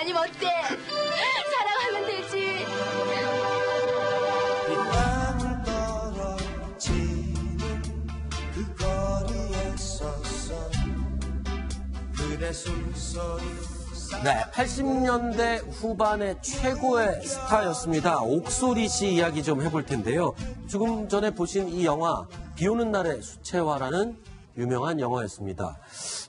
아니면 어때? 사랑하면 되지. 네, 80년대 후반의 최고의 스타였습니다. 옥소리 씨 이야기 좀 해볼 텐데요. 조금 전에 보신 이 영화 비오는 날의 수채화라는 유명한 영화였습니다.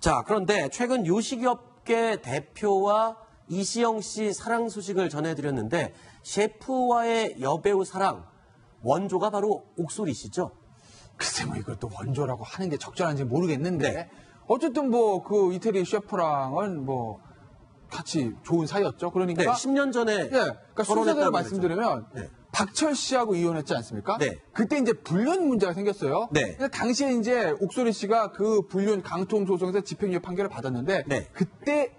자, 그런데 최근 요식업계 대표와 이시영 씨 사랑 소식을 전해드렸는데 셰프와의 여배우 사랑 원조가 바로 옥소리 씨죠. 글쎄 뭐 이것도 원조라고 하는 게 적절한지 모르겠는데 네. 어쨌든 뭐 그 이태리 셰프랑은 뭐 같이 좋은 사이였죠. 그러니까 네, 10년 전에 그러니까 순서대로 말씀드리면 네. 박철 씨하고 이혼했지 않습니까? 네. 그때 이제 불륜 문제가 생겼어요. 네. 당시에 이제 옥소리 씨가 그 불륜 강통 소송에서 집행유예 판결을 받았는데 네. 그때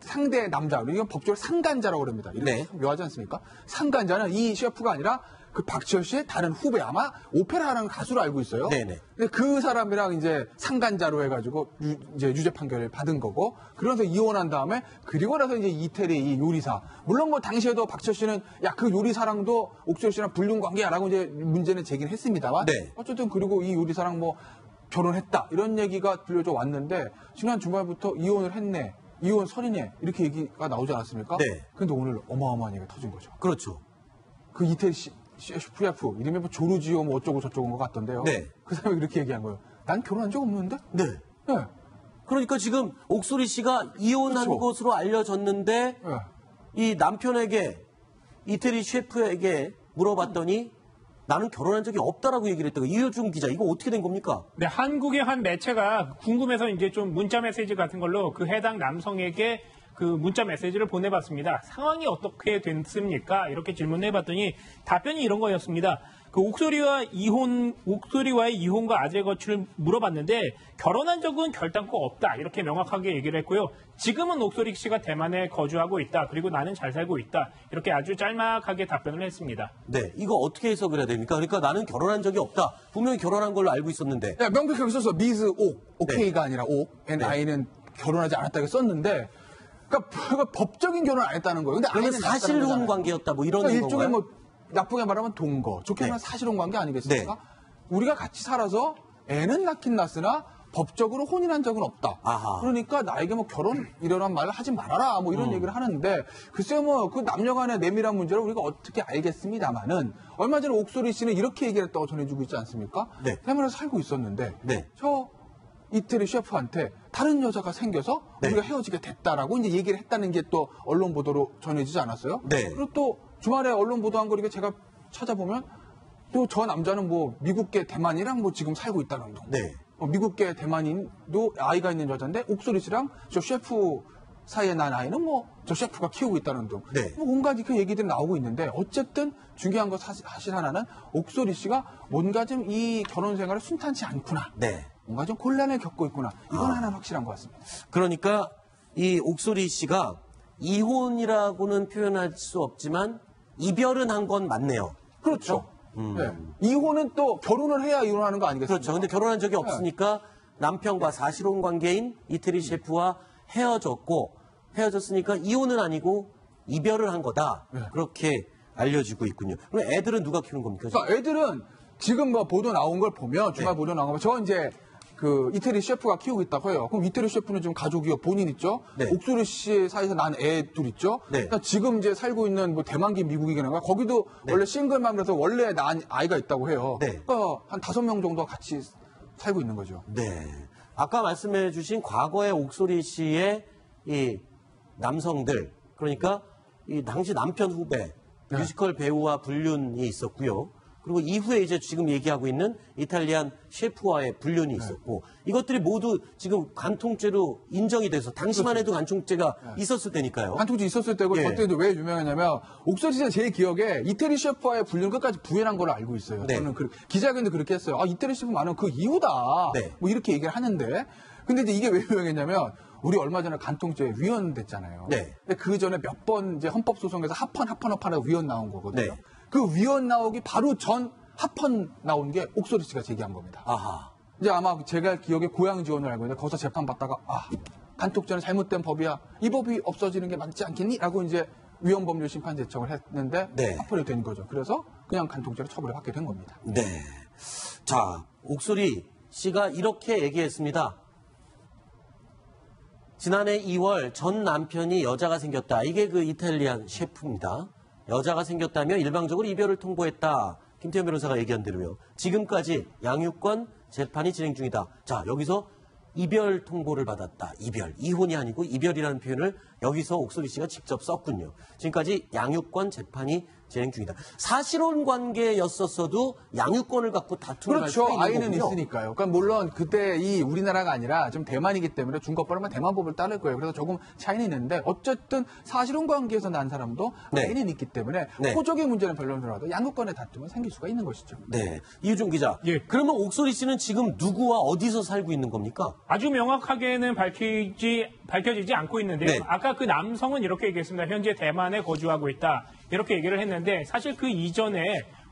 상대 남자, 이건 법적으로 상간자라고 그럽니다. 이렇게 네. 묘하지 않습니까? 상간자는 이 셰프가 아니라 그 박철 씨의 다른 후배, 아마 오페라하는 가수로 알고 있어요. 네네. 근데 그 사람이랑 이제 상간자로 해가지고 이제 유죄 판결을 받은 거고, 그러면서 이혼한 다음에 그리고 나서 이제 이태리 이 요리사, 물론 뭐 당시에도 박철 씨는 야 그 요리사랑도 옥소리 씨랑 불륜 관계야라고 이제 문제는 제기를 했습니다만, 네. 어쨌든 그리고 이 요리사랑 뭐 결혼했다 이런 얘기가 들려져 왔는데 지난 주말부터 이혼을 했네, 이혼 설이네 이렇게 얘기가 나오지 않았습니까? 네. 근데 오늘 어마어마한 얘기가 터진 거죠. 그렇죠. 그 이태리 셰프 이름이 뭐 조르지오 뭐 어쩌고 저쩌고 것 같던데요. 네. 그 사람이 그렇게 얘기한 거예요. 난 결혼한 적 없는데? 네. 네. 그러니까 지금 옥소리 씨가 이혼한 그렇죠. 것으로 알려졌는데 네. 이 남편에게 이태리 셰프에게 물어봤더니 나는 결혼한 적이 없다라고 얘기를 했다고. 이효중 기자, 이거 어떻게 된 겁니까? 네, 한국의 한 매체가 궁금해서 이제 좀 문자 메시지 같은 걸로 그 해당 남성에게 그 문자 메시지를 보내봤습니다. 상황이 어떻게 됐습니까? 이렇게 질문을 해봤더니 답변이 이런 거였습니다. 그 옥소리와의 이혼과 아재 거취를 물어봤는데 결혼한 적은 결단코 없다. 이렇게 명확하게 얘기를 했고요. 지금은 옥소리 씨가 대만에 거주하고 있다. 그리고 나는 잘 살고 있다. 이렇게 아주 짤막하게 답변을 했습니다. 네, 이거 어떻게 해석을 해야 됩니까? 그러니까 나는 결혼한 적이 없다. 분명히 결혼한 걸로 알고 있었는데. 야, 명백하게 써서 미즈 오케이가 네. 아니라 NI는 결혼하지 않았다고 썼는데, 그러니까 법적인 결혼 안 했다는 거예요. 근데 그러면 사실혼 관계였다 뭐 이런 그러니까 건가요? 일종의 뭐 나쁘게 말하면 동거, 좋게 말하면 사실혼 관계 아니겠습니까? 네. 우리가 같이 살아서 애는 낳긴 낳으나 법적으로 혼인한 적은 없다. 아하. 그러니까 나에게 뭐 결혼 이런 말을 하지 말아라 뭐 이런 얘기를 하는데, 글쎄요 뭐 그 남녀간의 내밀한 문제를 우리가 어떻게 알겠습니다만은 얼마 전에 옥소리 씨는 이렇게 얘기를 했다고 전해주고 있지 않습니까? 네. 대만에서 살고 있었는데 네. 저 이태리 셰프한테 다른 여자가 생겨서 네. 우리가 헤어지게 됐다라고 이제 얘기를 했다는 게 또 언론 보도로 전해지지 않았어요? 네. 그리고 또 주말에 언론 보도한 거 제가 찾아보면 또 저 남자는 뭐 미국계 대만이랑 뭐 지금 살고 있다는 둥. 네. 미국계 대만인도 아이가 있는 여자인데 옥소리 씨랑 저 셰프 사이에 난 아이는 뭐 저 셰프가 키우고 있다는 둥. 네. 뭐 온갖 그 얘기들이 나오고 있는데, 어쨌든 중요한 거 사실 하나는 옥소리 씨가 뭔가 좀 이 결혼 생활을 순탄치 않구나. 네. 뭔가 좀 곤란을 겪고 있구나. 이건 하나 확실한 것 같습니다. 그러니까 이 옥소리 씨가 이혼이라고는 표현할 수 없지만 이별은 한 건 맞네요. 그렇죠. 네. 이혼은 또 결혼을 해야 이혼하는 거 아니겠습니까? 그렇죠. 근데 결혼한 적이 없으니까 남편과 사실혼 관계인 이태리 셰프와 헤어졌으니까 이혼은 아니고 이별을 한 거다. 네. 그렇게 알려지고 있군요. 그럼 애들은 누가 키우는 겁니까? 그러니까 애들은 지금 뭐 보도 나온 걸 보면, 주말 보도 나온 거 보면, 저 이제 그 이태리 셰프가 키우고 있다고 해요. 그럼 이태리 셰프는 지금 가족이요, 본인 있죠? 네. 옥소리 씨 사이에서 난 애 둘 있죠? 네. 그러니까 지금 이제 살고 있는 뭐 대만계 미국이긴가, 거기도 원래 싱글맘이라서 원래 난 아이가 있다고 해요. 네. 그러니까 한 5명 정도 같이 살고 있는 거죠. 네. 아까 말씀해 주신 과거의 옥소리 씨의 이 남성들, 그러니까 이 당시 남편 후배, 네. 뮤지컬 배우와 불륜이 있었고요. 그리고 이후에 이제 지금 얘기하고 있는 이탈리안 셰프와의 불륜이 있었고, 이것들이 모두 지금 간통죄로 인정이 돼서 당시만 해도 간통죄가 있었을 때니까요. 간통죄 있었을 때고, 예. 그때도 왜 유명하냐면, 옥소리 씨가 제 기억에 이태리 셰프와의 불륜 끝까지 부인한 걸로 알고 있어요. 네. 저는 기자회견도 그렇게 했어요. 아, 이태리 셰프 많은 그 이유다. 네. 뭐 이렇게 얘기를 하는데, 근데 이제 이게 왜 유명했냐면, 우리 얼마 전에 간통죄 위헌 됐잖아요. 네. 근데 그 전에 몇 번 이제 헌법소송에서 합헌하고 위헌 나온 거거든요. 네. 그 위헌 나오기 바로 전 합헌 나온 게 옥소리 씨가 제기한 겁니다. 아하. 이제 아마 제가 기억에 고향 지원을 알고 있는데, 거기서 재판 받다가 간톡죄는 잘못된 법이야. 이 법이 없어지는 게 맞지 않겠니? 라고 이제 위헌법률 심판 제청을 했는데 네. 합헌이 된 거죠. 그래서 그냥 간통죄로 처벌을 받게 된 겁니다. 네. 자, 옥소리 씨가 이렇게 얘기했습니다. 지난해 2월 전 남편이 여자가 생겼다. 이게 그 이탈리안 셰프입니다. 여자가 생겼다며 일방적으로 이별을 통보했다. 김태현 변호사가 얘기한 대로요. 지금까지 양육권 재판이 진행 중이다. 자, 여기서 이별 통보를 받았다. 이별. 이혼이 아니고 이별이라는 표현을 여기서 옥소리 씨가 직접 썼군요. 지금까지 양육권 재판이 진행 중이다. 사실혼 관계였었어도 양육권을 갖고 다툼을 할 수가 그렇죠. 있는 아이는 거군요. 있으니까요. 그러니까 물론 그때 이 우리나라가 아니라 좀 대만이기 때문에 중국법은 대만법을 따를 거예요. 그래서 조금 차이는 있는데 어쨌든 사실혼 관계에서 난 사람도 네. 아이는 있기 때문에 네. 호적의 문제는 별로 없더라도 양육권의 다툼은 생길 수가 있는 것이죠. 네. 이유준 기자. 예. 그러면 옥소리 씨는 지금 누구와 어디서 살고 있는 겁니까? 아주 명확하게는 밝혀지지 않고 있는데요. 네. 아까 그 남성은 이렇게 얘기했습니다. 현재 대만에 거주하고 있다. 이렇게 얘기를 했는데 사실 그 이전에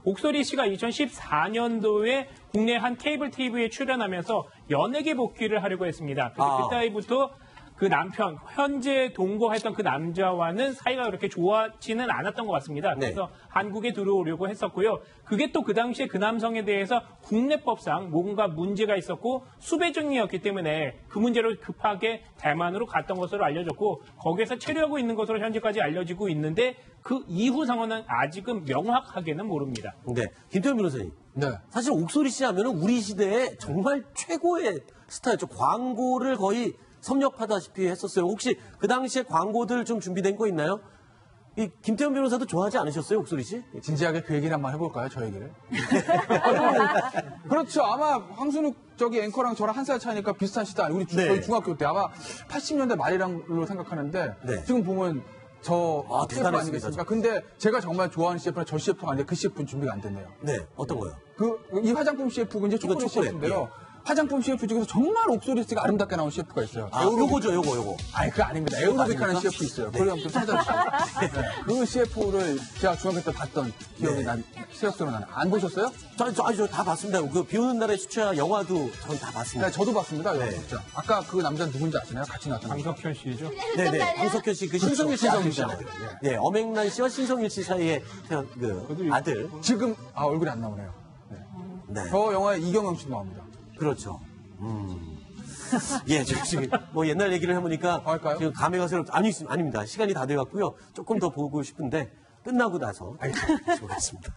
옥소리 씨가 2014년도에 국내 한 케이블 TV에 출연하면서 연예계 복귀를 하려고 했습니다. 그래서 그때부터 그 남편, 현재 동거했던 그 남자와는 사이가 그렇게 좋아지는 않았던 것 같습니다. 그래서 한국에 들어오려고 했었고요. 그게 또 그 당시에 그 남성에 대해서 국내법상 뭔가 문제가 있었고 수배 중이었기 때문에 그 문제로 급하게 대만으로 갔던 것으로 알려졌고 거기에서 체류하고 있는 것으로 현재까지 알려지고 있는데 그 이후 상황은 아직은 명확하게는 모릅니다. 네. 김태현 변호사님. 네. 사실 옥소리 씨 하면은 우리 시대에 정말 최고의 스타였죠. 광고를 거의 섭렵하다시피 했었어요. 혹시 그 당시에 광고들 좀 준비된 거 있나요? 이 김태현 변호사도 좋아하지 않으셨어요, 옥소리 씨? 진지하게 그 얘기를 한번 해볼까요, 저 얘기를? 그렇죠. 아마 황순욱 저기 앵커랑 저랑 한 살 차이니까 비슷한 시대 아니에요. 네. 저희 중학교 때 아마 80년대 말이라고 생각하는데 네. 지금 보면 저 CF 대단했습니다. 아니겠습니까? 근데 제가 정말 좋아하는 CF는 저 CF가 아닌데 그 CF는 준비가 안 됐네요. 네. 어떤 거요? 이 화장품 CF가 이제 초콜릿 초콜릿, CF인데요. 화장품 CF 중에서 정말 옥소리 씨가 아름답게 나온 CF가 있어요. 요거죠, 요거. 아니, 그거 아닙니다. 에어로빅하는 CF 있어요. 그걸 한번 찾아주세요. 네. 그 CF를 제가 중학교 때 봤던 기억이 난, 새록새록 나는. 안 보셨어요? 저 다 봤습니다. 그 비 오는 날의 수채화 영화도 전 다 봤습니다. 네, 저도 봤습니다. 네. 진짜. 아까 그 남자는 누군지 아시나요? 같이 나왔던 강석현 씨죠. 네네. 황석현 씨, 그 신성일 씨 신성일 아들이잖아요. 씨 아들. 네, 엄앵란 씨와 신성일 씨 사이에 태어난 그 아들. 지금, 얼굴이 안 나오네요. 네. 네. 저 영화에 이경영 씨도 나옵니다. 그렇죠. 예, 저 지금 뭐 옛날 얘기를 해보니까 할까요? 지금 감회가 새롭 아닙니다. 시간이 다 돼갖고요. 조금 더 보고 싶은데 끝나고 나서 보겠습니다.